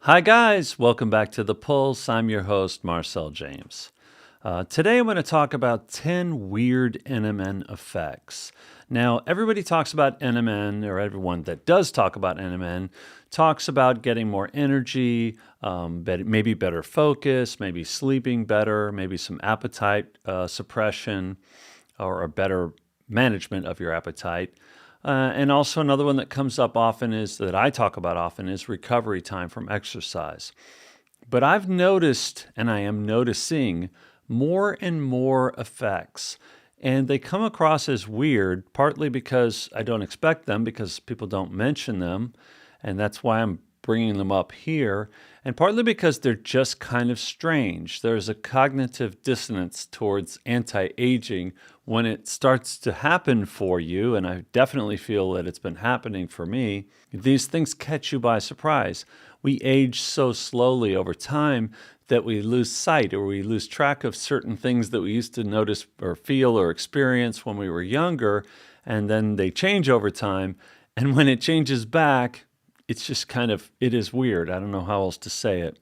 Hi guys, welcome back to The Pulse. I'm your host, Marcel James. Today I'm going to talk about 10 weird NMN effects. Now, everybody talks about NMN, or everyone that does talk about NMN talks about getting more energy, maybe better focus, maybe sleeping better, maybe some appetite suppression, or a better management of your appetite. And also another one that comes up often that I talk about often is recovery time from exercise. But I've noticed, and I am noticing, more and more effects. And they come across as weird, partly because I don't expect them, because people don't mention them. And that's why I'm bringing them up here. And partly because they're just kind of strange. There's a cognitive dissonance towards anti-aging when it starts to happen for you, and I definitely feel that it's been happening for me. These things catch you by surprise. We age so slowly over time that we lose sight or we lose track of certain things that we used to notice or feel or experience when we were younger, and then they change over time. And when it changes back, it's just it is weird. I don't know how else to say it.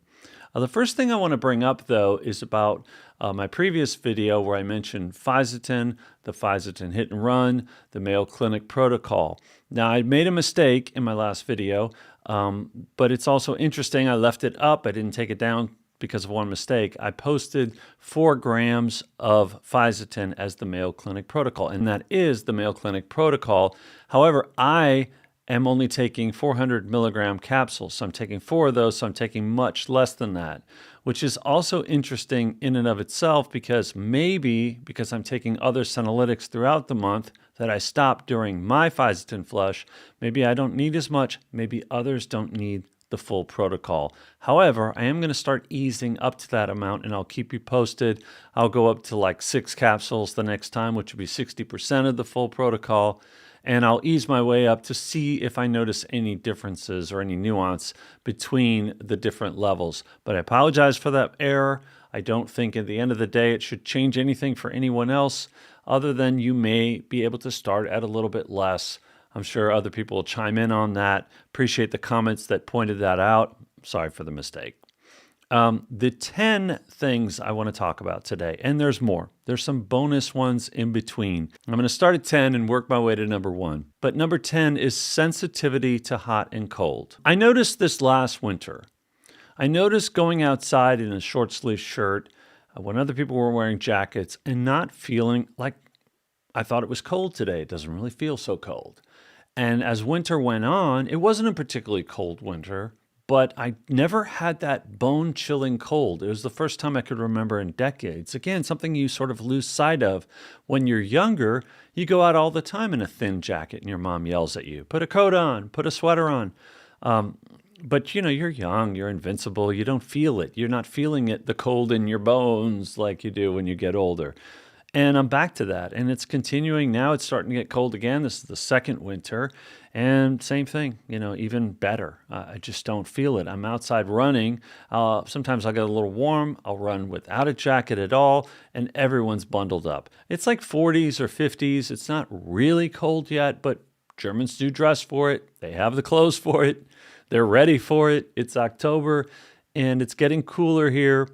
The first thing I want to bring up, though, is about my previous video where I mentioned Fisetin, the Fisetin hit and run, the Mayo Clinic protocol. Now, I made a mistake in my last video, but it's also interesting. I left it up. I didn't take it down because of one mistake. I posted 4 grams of Fisetin as the Mayo Clinic protocol, and that is the Mayo Clinic protocol. However, I am only taking 400 milligram capsules. So I'm taking 4 of those, so I'm taking much less than that, which is also interesting in and of itself because I'm taking other senolytics throughout the month that I stopped during my Fisetin flush, maybe I don't need as much, maybe others don't need the full protocol. However, I am going to start easing up to that amount and I'll keep you posted. I'll go up to like 6 capsules the next time, which will be 60% of the full protocol. And I'll ease my way up to see if I notice any differences or any nuance between the different levels. But I apologize for that error. I don't think at the end of the day it should change anything for anyone else other than you may be able to start at a little bit less. I'm sure other people will chime in on that. Appreciate the comments that pointed that out. Sorry for the mistake. The 10 things I want to talk about today, and there's more. There's some bonus ones in between. I'm going to start at 10 and work my way to number 1. But number 10 is sensitivity to hot and cold. I noticed this last winter. I noticed going outside in a short sleeve shirt when other people were wearing jackets and not feeling like I thought it was cold today. It doesn't really feel so cold. And as winter went on, it wasn't a particularly cold winter, but I never had that bone-chilling cold. It was the first time I could remember in decades. Again, something you sort of lose sight of. When you're younger, you go out all the time in a thin jacket and your mom yells at you, put a coat on, put a sweater on. But you're young, you're invincible, you don't feel it. You're not feeling it, the cold in your bones like you do when you get older. And I'm back to that, and it's continuing now. It's starting to get cold again. This is the second winter, and same thing, even better. I just don't feel it. I'm outside running. Sometimes I'll get a little warm. I'll run without a jacket at all, and everyone's bundled up. It's like 40s or 50s. It's not really cold yet, but Germans do dress for it. They have the clothes for it. They're ready for it. It's October, and it's getting cooler here.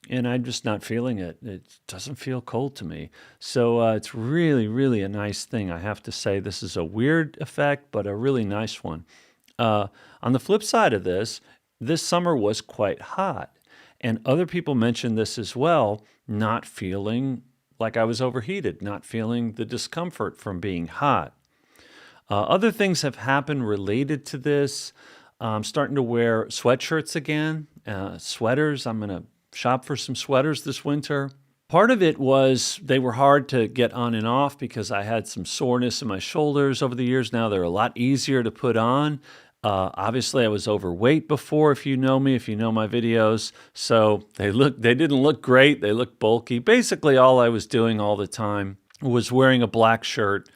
And I'm just not feeling it. It doesn't feel cold to me. So it's really, really a nice thing. I have to say this is a weird effect, but a really nice one. On the flip side of this summer was quite hot. And other people mentioned this as well, not feeling like I was overheated, not feeling the discomfort from being hot. Other things have happened related to this. I'm starting to wear sweatshirts again, sweaters. I'm going to shop for some sweaters this winter. Part of it was they were hard to get on and off because I had some soreness in my shoulders over the years. Now they're a lot easier to put on. Obviously, I was overweight before, if you know me, if you know my videos. So they didn't look great. They looked bulky. Basically, all I was doing all the time was wearing a black shirt,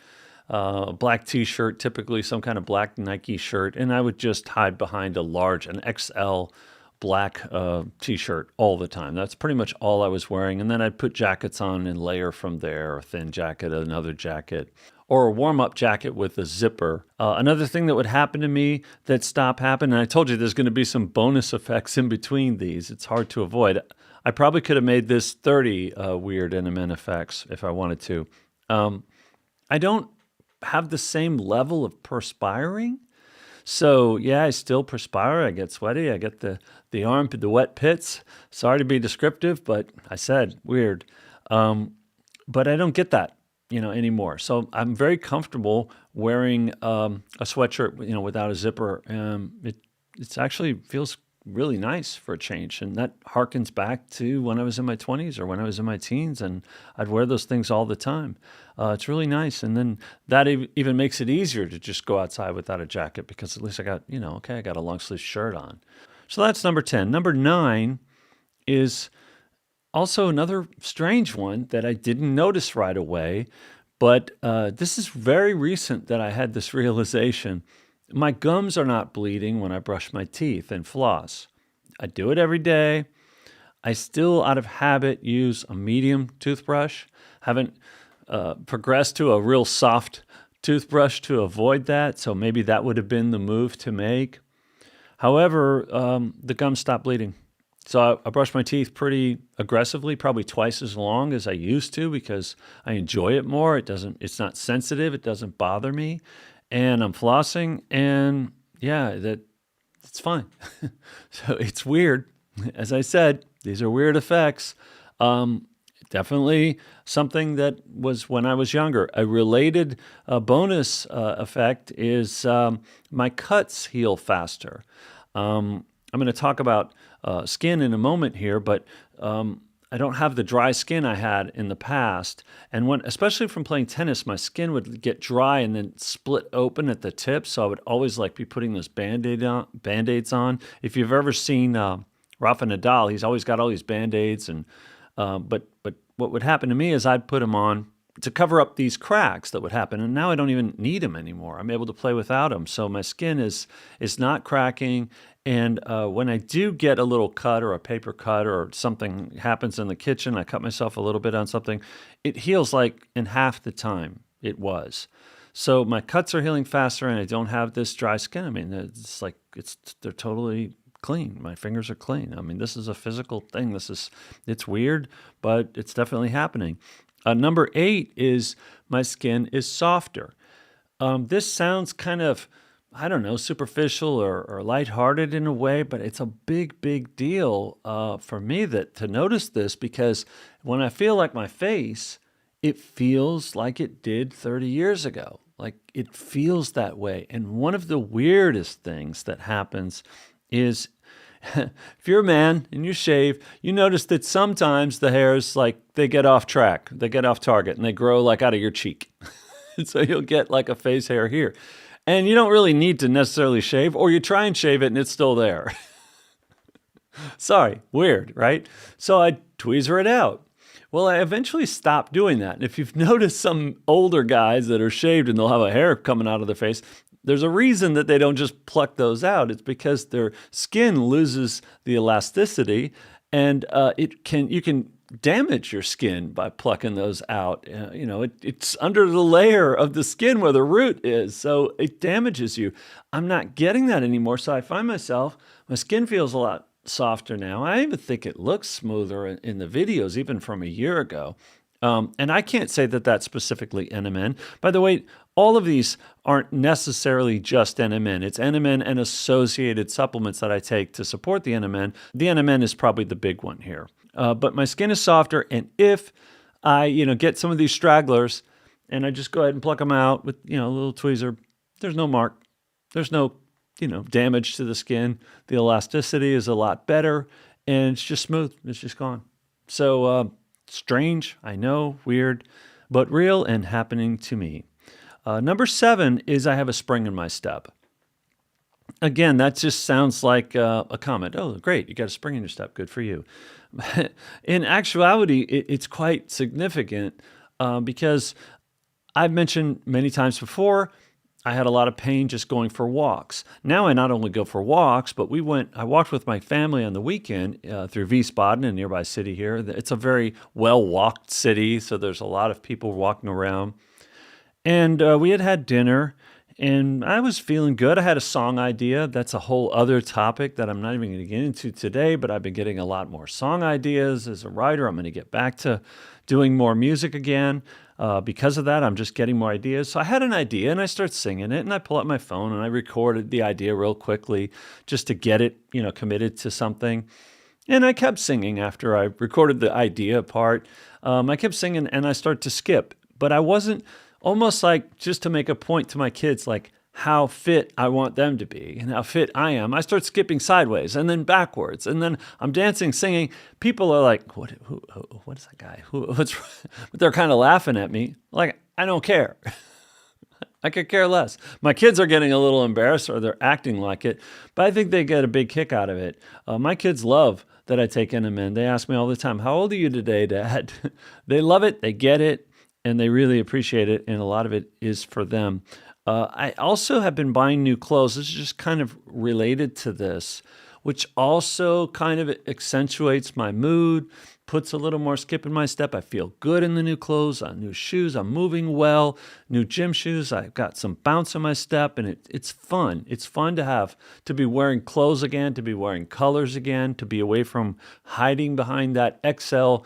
a black t-shirt, typically some kind of black Nike shirt, and I would just hide behind an XL black t-shirt all the time. That's pretty much all I was wearing. And then I'd put jackets on and layer from there, a thin jacket, another jacket. or a warm-up jacket with a zipper. Another thing that would happen to me that stopped happening, and I told you there's going to be some bonus effects in between these. It's hard to avoid. I probably could have made this 30 weird NMN effects if I wanted to. I don't have the same level of perspiring. So yeah, I still perspire. I get sweaty. I get the armpit, the wet pits. Sorry to be descriptive, but I said weird. But I don't get that, anymore. So I'm very comfortable wearing a sweatshirt, without a zipper. It's actually feels really nice for a change, and that harkens back to when I was in my 20s or when I was in my teens, and I'd wear those things all the time. It's really nice, and then that even makes it easier to just go outside without a jacket because at least I got, I got a long sleeve shirt on. So that's number 10. Number 9 is also another strange one that I didn't notice right away, but this is very recent that I had this realization. My gums are not bleeding when I brush my teeth and floss. I do it every day. I still, out of habit, use a medium toothbrush. Haven't progressed to a real soft toothbrush to avoid that, so maybe that would have been the move to make. However, the gums stopped bleeding. So I brush my teeth pretty aggressively, probably twice as long as I used to because I enjoy it more. It's not sensitive. It doesn't bother me. And I'm flossing, and yeah, it's fine. So it's weird. As I said, these are weird effects. Definitely something that was when I was younger. A related bonus effect is my cuts heal faster. I'm going to talk about skin in a moment here, but I don't have the dry skin I had in the past. And especially from playing tennis, my skin would get dry and then split open at the tip. So I would always be putting those Band-Aids on. If you've ever seen Rafa Nadal, he's always got all these Band-Aids. But what would happen to me is I'd put them on to cover up these cracks that would happen. And now I don't even need them anymore. I'm able to play without them. So my skin is not cracking. And when I do get a little cut or a paper cut or something happens in the kitchen, I cut myself a little bit on something, it heals in half the time it was. So my cuts are healing faster and I don't have this dry skin. I mean, they're totally clean. My fingers are clean. I mean, this is a physical thing. It's weird, but it's definitely happening. Number 8 is my skin is softer. This sounds kind of, I don't know, superficial or lighthearted in a way, but it's a big, big deal for me to notice this because when I feel like my face, it feels like it did 30 years ago. Like it feels that way. And one of the weirdest things that happens is if you're a man and you shave, you notice that sometimes the hairs, they get off track, they get off target, and they grow out of your cheek. So you'll get a face hair here. And you don't really need to necessarily shave, or you try and shave it and it's still there. Sorry, weird, right? So I tweezer it out. Well, I eventually stopped doing that. And if you've noticed some older guys that are shaved and they'll have a hair coming out of their face, there's a reason that they don't just pluck those out. It's because their skin loses the elasticity, and you can damage your skin by plucking those out. It's under the layer of the skin where the root is, so it damages you. I'm not getting that anymore, so I find my skin feels a lot softer now. I even think it looks smoother in the videos, even from a year ago. And I can't say that that's specifically NMN. By the way, all of these aren't necessarily just NMN. It's NMN and associated supplements that I take to support the NMN. The NMN is probably the big one here. But my skin is softer, and if I, get some of these stragglers and I just go ahead and pluck them out with, a little tweezer, there's no mark. There's no, damage to the skin. The elasticity is a lot better, and it's just smooth. It's just gone. So, strange, I know, weird, but real and happening to me. Number 7 is I have a spring in my step. Again, that just sounds like a comment. Oh, great, you got a spring in your step. Good for you. In actuality, it's quite significant because I've mentioned many times before, I had a lot of pain just going for walks. Now I not only go for walks, but I walked with my family on the weekend through Wiesbaden, a nearby city here. It's a very well-walked city, so there's a lot of people walking around. And we had dinner, and I was feeling good. I had a song idea. That's a whole other topic that I'm not even going to get into today, but I've been getting a lot more song ideas as a writer. I'm going to get back to doing more music again. Because of that, I'm just getting more ideas. So I had an idea, and I start singing it, and I pull out my phone, and I recorded the idea real quickly just to get it, committed to something. And I kept singing after I recorded the idea part. I kept singing, and I started to skip. But I wasn't almost like just to make a point to my kids, like how fit I want them to be and how fit I am. I start skipping sideways and then backwards, and then I'm dancing, singing. People are like, what is that guy? What's but they're kind of laughing at me. Like, I don't care. I could care less. My kids are getting a little embarrassed or they're acting like it, but I think they get a big kick out of it. My kids love that I take NMN. They ask me all the time, how old are you today, Dad? They love it. They get it. And they really appreciate it, and a lot of it is for them. I also have been buying new clothes. This is just kind of related to this, which also kind of accentuates my mood, puts a little more skip in my step. I feel good in the new clothes, new shoes. I'm moving well, new gym shoes. I've got some bounce in my step, and it's fun. It's fun to be wearing clothes again, to be wearing colors again, to be away from hiding behind that XL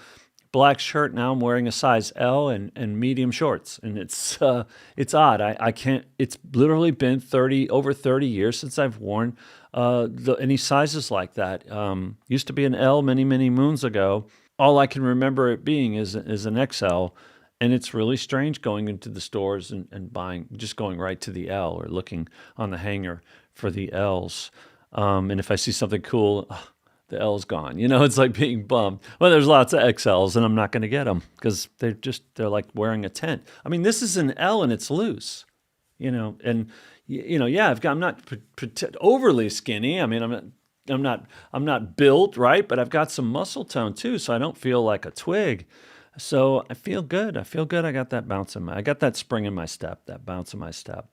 black shirt. Now I'm wearing a size L and medium shorts, and it's odd. I can't. It's literally been over 30 years since I've worn any sizes like that. Used to be an L many moons ago. All I can remember it being is an XL, and it's really strange going into the stores and buying, just going right to the L or looking on the hanger for the Ls. And if I see something cool, the L's gone. It's like being bummed. Well, there's lots of XLs, and I'm not going to get them because they're like wearing a tent. I mean, this is an L and it's loose, and yeah, I'm not overly skinny. I mean, I'm not built right, but I've got some muscle tone too, so I don't feel like a twig. So I feel good. I got that bounce I got that spring in my step, that bounce in my step.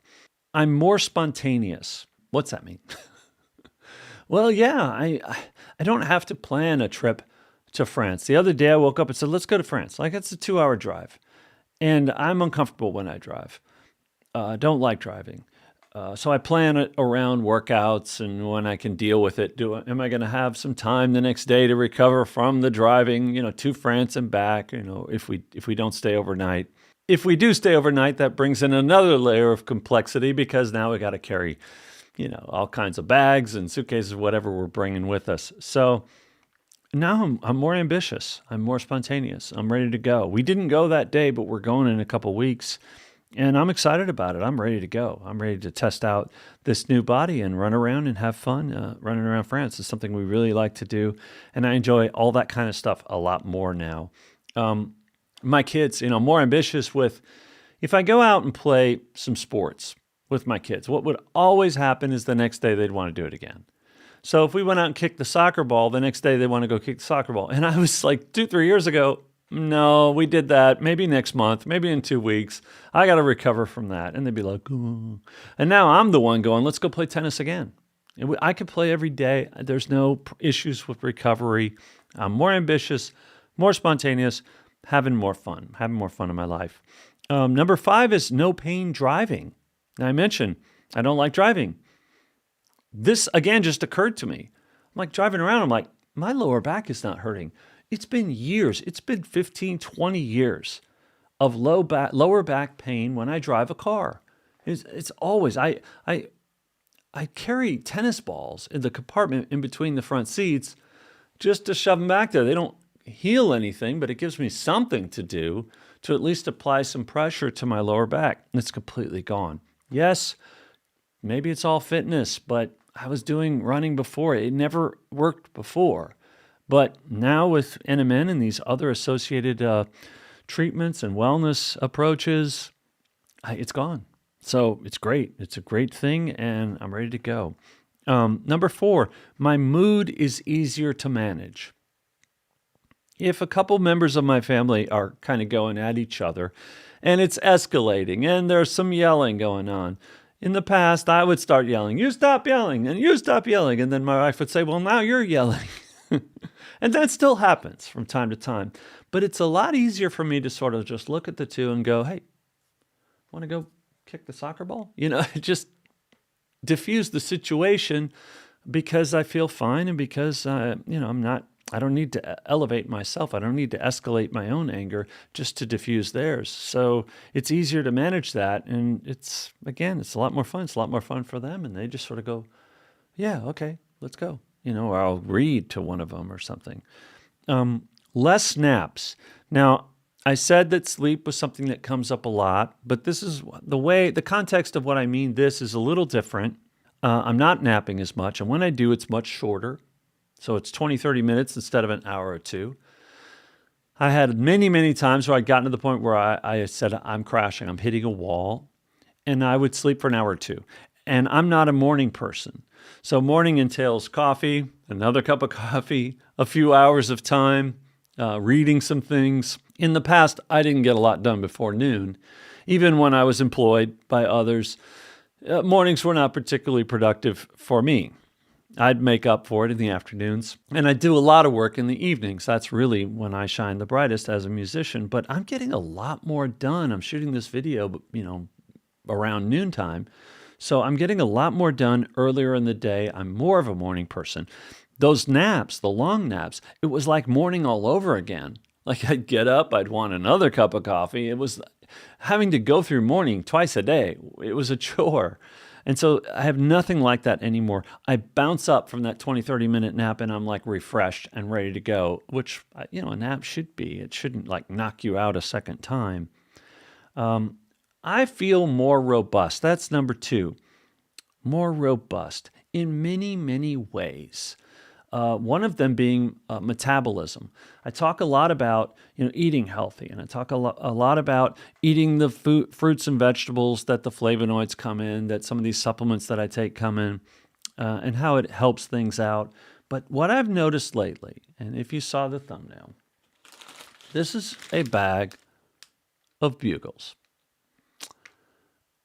I'm more spontaneous. What's that mean? Well, yeah, I don't have to plan a trip to France. The other day I woke up and said, let's go to France. Like, it's a 2-hour drive. And I'm uncomfortable when I drive. I don't like driving. So I plan it around workouts and when I can deal with it. Am I going to have some time the next day to recover from the driving, to France and back, if we don't stay overnight. If we do stay overnight, that brings in another layer of complexity because now we got to carry all kinds of bags and suitcases, whatever we're bringing with us. So now I'm more ambitious. I'm more spontaneous. I'm ready to go. We didn't go that day, but we're going in a couple weeks, and I'm excited about it. I'm ready to go. I'm ready to test out this new body and run around and have fun. Running around France is something we really like to do, and I enjoy all that kind of stuff a lot more now. My kids, more ambitious with, if I go out and play some sports with my kids, what would always happen is the next day they'd want to do it again. So if we went out and kicked the soccer ball, the next day they want to go kick the soccer ball. And I was like, 2-3 years ago, no, we did that. Maybe next month, maybe in 2 weeks. I got to recover from that. And they'd be like, ooh. And now I'm the one going, let's go play tennis again. And I could play every day. There's no issues with recovery. I'm more ambitious, more spontaneous, having more fun in my life. Number 5 is no pain driving. Now, I mentioned I don't like driving. This, again, just occurred to me. I'm like driving around. I'm like, my lower back is not hurting. It's been years. It's been 15, 20 years of lower back pain when I drive a car. It's always, I carry tennis balls in the compartment in between the front seats just to shove them back there. They don't heal anything, but it gives me something to do to at least apply some pressure to my lower back. And it's completely gone. Yes, maybe it's all fitness, but I was doing running before. It never worked before. But now with NMN and these other associated treatments and wellness approaches, it's gone. So it's great. It's a great thing, and I'm ready to go. Number 4, my mood is easier to manage. If a couple members of my family are kind of going at each other, and it's escalating, and there's some yelling going on. In the past, I would start yelling, you stop yelling, and you stop yelling. And then my wife would say, well, now you're yelling. And that still happens from time to time. But it's a lot easier for me to sort of just look at the two and go, hey, Want to go kick the soccer ball? Just diffuse the situation because I feel fine and because, I don't need to elevate myself. I don't need to escalate my own anger just to diffuse theirs. So it's easier to manage that. And it's a lot more fun. It's a lot more fun for them. And they just sort of go, yeah, okay, let's go. Or I'll read to one of them or something. Less naps. Now, I said that sleep was something that comes up a lot, but this is the context of what I mean. This is a little different. I'm not napping as much. And when I do, it's much shorter. So it's 20, 30 minutes instead of an hour or two. I had many, many times where I'd gotten to the point where I said, I'm crashing, I'm hitting a wall, and I would sleep for an hour or two. And I'm not a morning person. So morning entails coffee, another cup of coffee, a few hours of time, reading some things. In the past, I didn't get a lot done before noon. Even when I was employed by others, mornings were not particularly productive for me. I'd make up for it in the afternoons, and I do a lot of work in the evenings. That's really when I shine the brightest as a musician, but I'm getting a lot more done. I'm shooting this video, around noontime, so I'm getting a lot more done earlier in the day. I'm more of a morning person. Those naps, the long naps, it was like morning all over again. Like I'd get up, I'd want another cup of coffee. It was having to go through morning twice a day. It was a chore. And so I have nothing like that anymore. I bounce up from that 20, 30-minute nap and I'm like refreshed and ready to go, which, a nap should be. It shouldn't like knock you out a second time. I feel more robust. That's number 2. More robust in many, many ways. One of them being metabolism. I talk a lot about eating healthy, and I talk a lot about eating the fruits and vegetables that the flavonoids come in, that some of these supplements that I take come in, and how it helps things out. But what I've noticed lately, and if you saw the thumbnail, this is a bag of Bugles.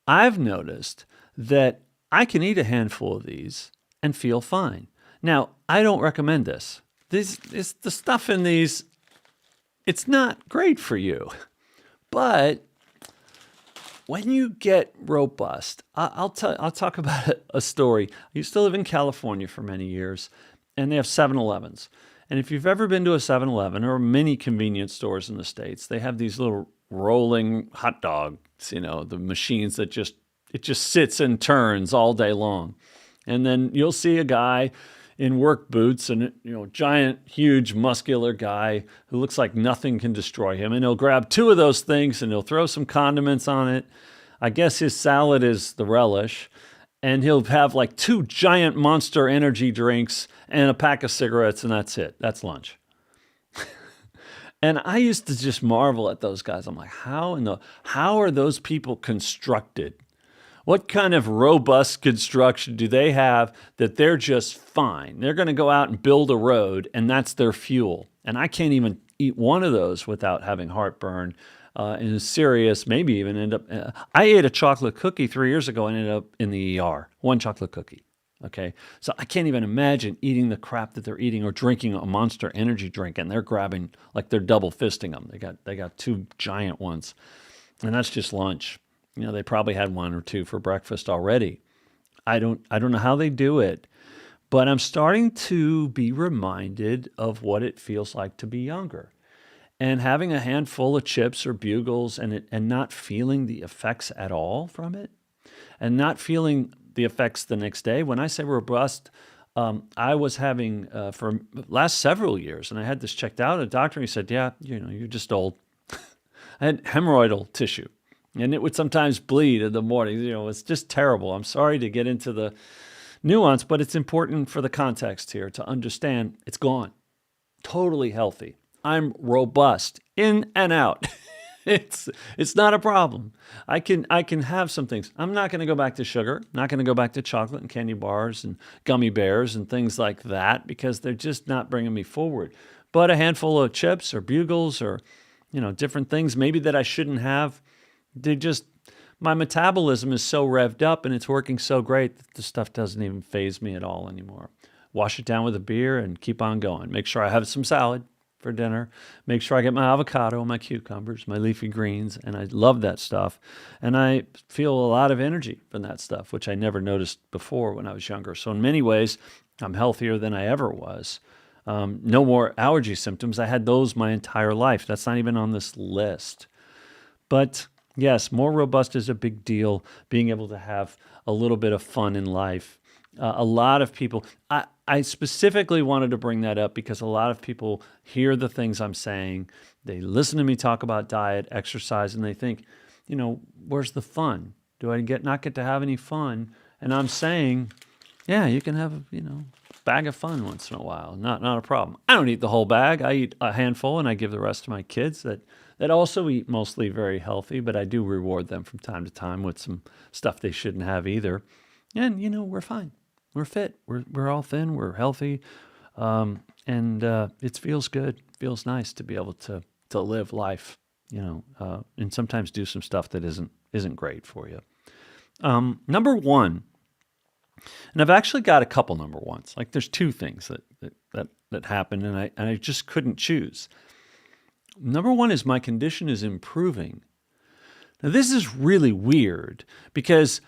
I've noticed that I can eat a handful of these and feel fine. Now, I don't recommend this. The stuff in these, it's not great for you. But when you get robust, I'll talk about a story. I used to live in California for many years, and they have 7-Elevens. And if you've ever been to a 7-Eleven or many convenience stores in the States, they have these little rolling hot dogs, the machines that just sits and turns all day long. And then you'll see a guy in work boots and giant, huge, muscular guy who looks like nothing can destroy him. And he'll grab 2 of those things and he'll throw some condiments on it. I guess his salad is the relish. And he'll have like 2 giant Monster energy drinks and a pack of cigarettes, and that's it. That's lunch. And I used to just marvel at those guys. I'm like, how are those people constructed? What kind of robust construction do they have that they're just fine? They're going to go out and build a road, and that's their fuel. And I can't even eat one of those without having heartburn and serious, maybe even end up... I ate a chocolate cookie 3 years ago and ended up in the ER. One chocolate cookie. Okay? So I can't even imagine eating the crap that they're eating or drinking a Monster energy drink, and they're grabbing, like they're double fisting them. They got 2 giant ones. And that's just lunch. They probably had 1 or 2 for breakfast already. I don't know how they do it, but I'm starting to be reminded of what it feels like to be younger. And having a handful of chips or Bugles and not feeling the effects at all from it, and not feeling the effects the next day. When I say robust, I was having for last several years, and I had this checked out. A doctor, he said, yeah, you're just old. I had hemorrhoidal tissue. And it would sometimes bleed in the morning. It's just terrible. I'm sorry to get into the nuance, but it's important for the context here to understand it's gone. Totally healthy. I'm robust in and out. It's not a problem. I can have some things. I'm not going to go back to sugar. Not going to go back to chocolate and candy bars and gummy bears and things like that because they're just not bringing me forward. But a handful of chips or Bugles or different things maybe that I shouldn't have. My metabolism is so revved up and it's working so great that the stuff doesn't even faze me at all anymore. Wash it down with a beer and keep on going. Make sure I have some salad for dinner. Make sure I get my avocado, my cucumbers, my leafy greens, and I love that stuff. And I feel a lot of energy from that stuff, which I never noticed before when I was younger. So in many ways, I'm healthier than I ever was. No more allergy symptoms. I had those my entire life. That's not even on this list. But yes, more robust is a big deal. Being able to have a little bit of fun in life. A lot of people, I specifically wanted to bring that up because a lot of people hear the things I'm saying. They listen to me talk about diet, exercise, and they think, where's the fun? Do I not get to have any fun? And I'm saying, yeah, you can have a bag of fun once in a while. Not a problem. I don't eat the whole bag. I eat a handful and I give the rest to my kids that also eat mostly very healthy, but I do reward them from time to time with some stuff they shouldn't have either. And, we're fine. We're fit. We're all thin. We're healthy. And it feels good. It feels nice to be able to live life, and sometimes do some stuff that isn't great for you. Number one, and I've actually got a couple number ones. Like there's two things that happened, and I just couldn't choose. Number one is my condition is improving. Now this is really weird because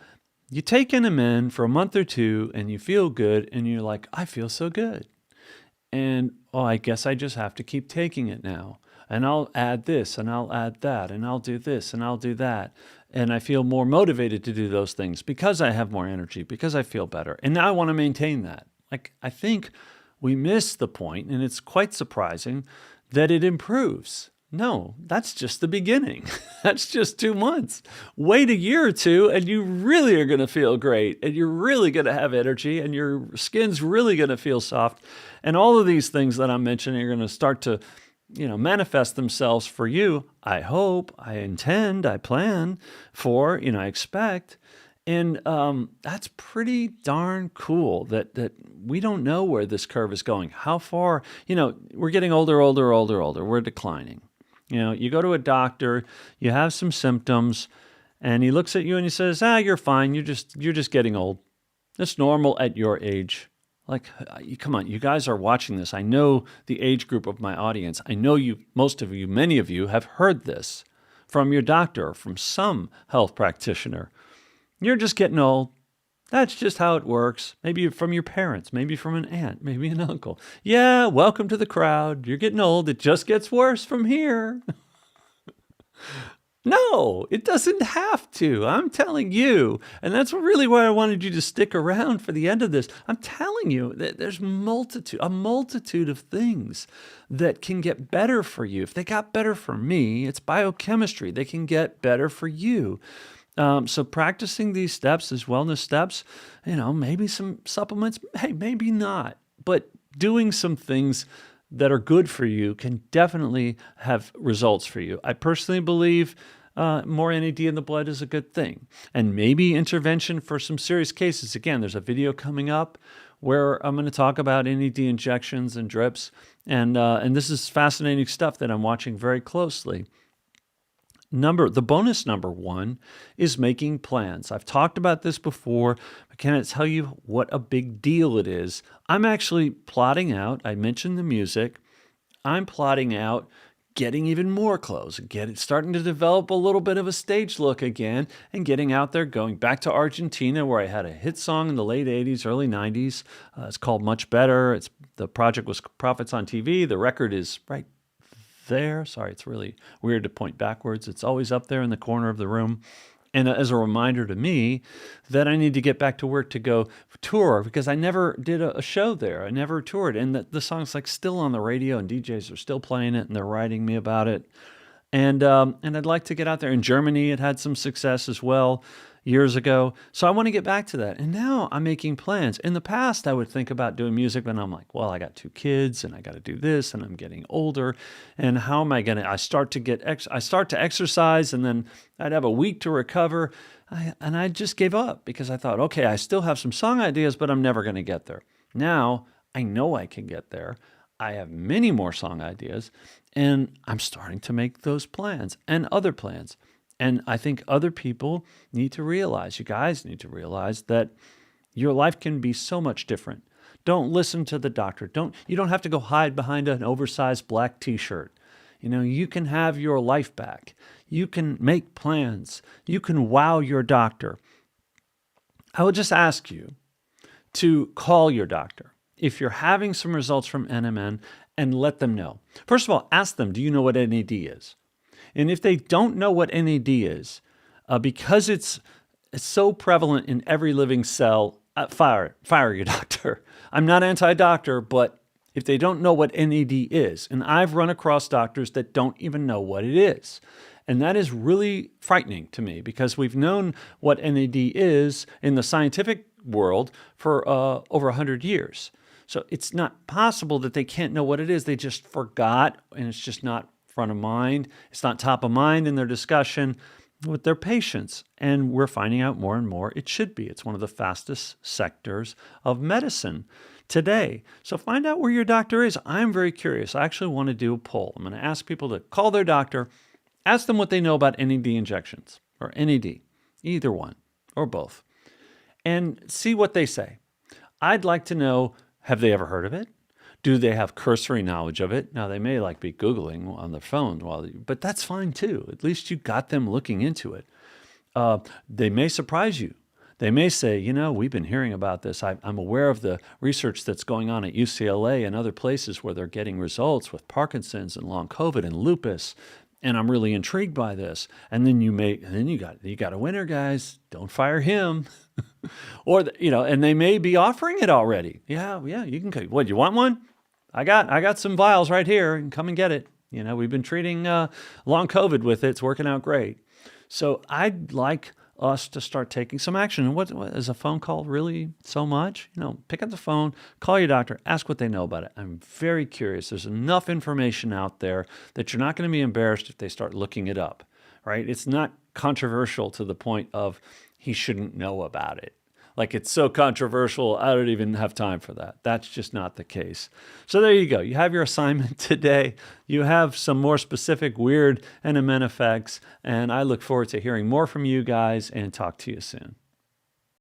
you take NMN for a month or two and you feel good and you're like, I feel so good. And I guess I just have to keep taking it now. And I'll add this and I'll add that and I'll do this and I'll do that. And I feel more motivated to do those things because I have more energy, because I feel better. And now I want to maintain that. Like I think we miss the point, and it's quite surprising that it improves. No, that's just the beginning. That's just 2 months. Wait a year or two and you really are going to feel great and you're really going to have energy and your skin's really going to feel soft. And all of these things that I'm mentioning are going to start to, manifest themselves for you. I hope, I intend, I plan for, I expect. And that's pretty darn cool that we don't know where this curve is going. How far, we're getting older. We're declining. You go to a doctor, you have some symptoms, and he looks at you and he says, you're fine. You're just getting old. It's normal at your age. Like, come on, you guys are watching this. I know the age group of my audience. I know many of you have heard this from your doctor or from some health practitioner. You're just getting old. That's just how it works. Maybe from your parents, maybe from an aunt, maybe an uncle. Yeah, welcome to the crowd. You're getting old. It just gets worse from here. No, it doesn't have to. I'm telling you. And that's really why I wanted you to stick around for the end of this. I'm telling you that there's a multitude of things that can get better for you. If they got better for me, it's biochemistry. They can get better for you. So practicing these steps, these wellness steps, maybe some supplements, hey, maybe not, but doing some things that are good for you can definitely have results for you. I personally believe more NAD in the blood is a good thing, and maybe intervention for some serious cases. Again, there's a video coming up where I'm going to talk about NAD injections and drips, and this is fascinating stuff that I'm watching very closely. The bonus number one is making plans. I've talked about this before, but can I tell you what a big deal it is? I'm actually plotting out, I mentioned the music, I'm plotting out getting even more clothes, starting to develop a little bit of a stage look again, and getting out there, going back to Argentina where I had a hit song in the late 80s, early 90s. It's called Much Better. The project was Profits on TV. The record is right there. Sorry, it's really weird to point backwards. It's always up there in the corner of the room. And as a reminder to me that I need to get back to work to go tour, because I never did a show there. I never toured. And the song's like still on the radio and DJs are still playing it and they're writing me about it. And I'd like to get out there. In Germany, it had some success as well years ago. So I want to get back to that. And now I'm making plans. In the past, I would think about doing music, but I'm like, well, I got 2 kids and I got to do this and I'm getting older. And how am I going to, I start to exercise and then I'd have a week to recover. And I just gave up because I thought, okay, I still have some song ideas, but I'm never going to get there. Now I know I can get there. I have many more song ideas and I'm starting to make those plans and other plans. And I think other people need to realize, you guys need to realize that your life can be so much different. Don't listen to the doctor. You don't have to go hide behind an oversized black t-shirt. You can have your life back. You can make plans. You can wow your doctor. I would just ask you to call your doctor if you're having some results from NMN and let them know. First of all, ask them, do you know what NAD is? And if they don't know what NAD is, because it's so prevalent in every living cell, fire your doctor. I'm not anti-doctor, but if they don't know what NAD is, and I've run across doctors that don't even know what it is. And that is really frightening to me because we've known what NAD is in the scientific world for over 100 years. So it's not possible that they can't know what it is. They just forgot, and it's just not front of mind. It's not top of mind in their discussion with their patients. And we're finding out more and more it should be. It's one of the fastest sectors of medicine today. So find out where your doctor is. I'm very curious. I actually want to do a poll. I'm going to ask people to call their doctor, ask them what they know about NAD injections or NAD, either one or both, and see what they say. I'd like to know, have they ever heard of it? Do they have cursory knowledge of it? Now, they may be Googling on their phone, but that's fine too. At least you got them looking into it. They may surprise you. They may say, we've been hearing about this. I'm aware of the research that's going on at UCLA and other places where they're getting results with Parkinson's and long COVID and lupus, and I'm really intrigued by this. And then you got a winner, guys. Don't fire him. Or and they may be offering it already. Yeah, you can. What, you want one? I got some vials right here, and come and get it. We've been treating long COVID with it. It's working out great. So I'd like us to start taking some action. And what is a phone call really so much? Pick up the phone, call your doctor, ask what they know about it. I'm very curious. There's enough information out there that you're not going to be embarrassed if they start looking it up, right? It's not controversial to the point of he shouldn't know about it. It's so controversial, I don't even have time for that. That's just not the case. So there you go. You have your assignment today. You have some more specific weird NMN effects, and I look forward to hearing more from you guys and talk to you soon.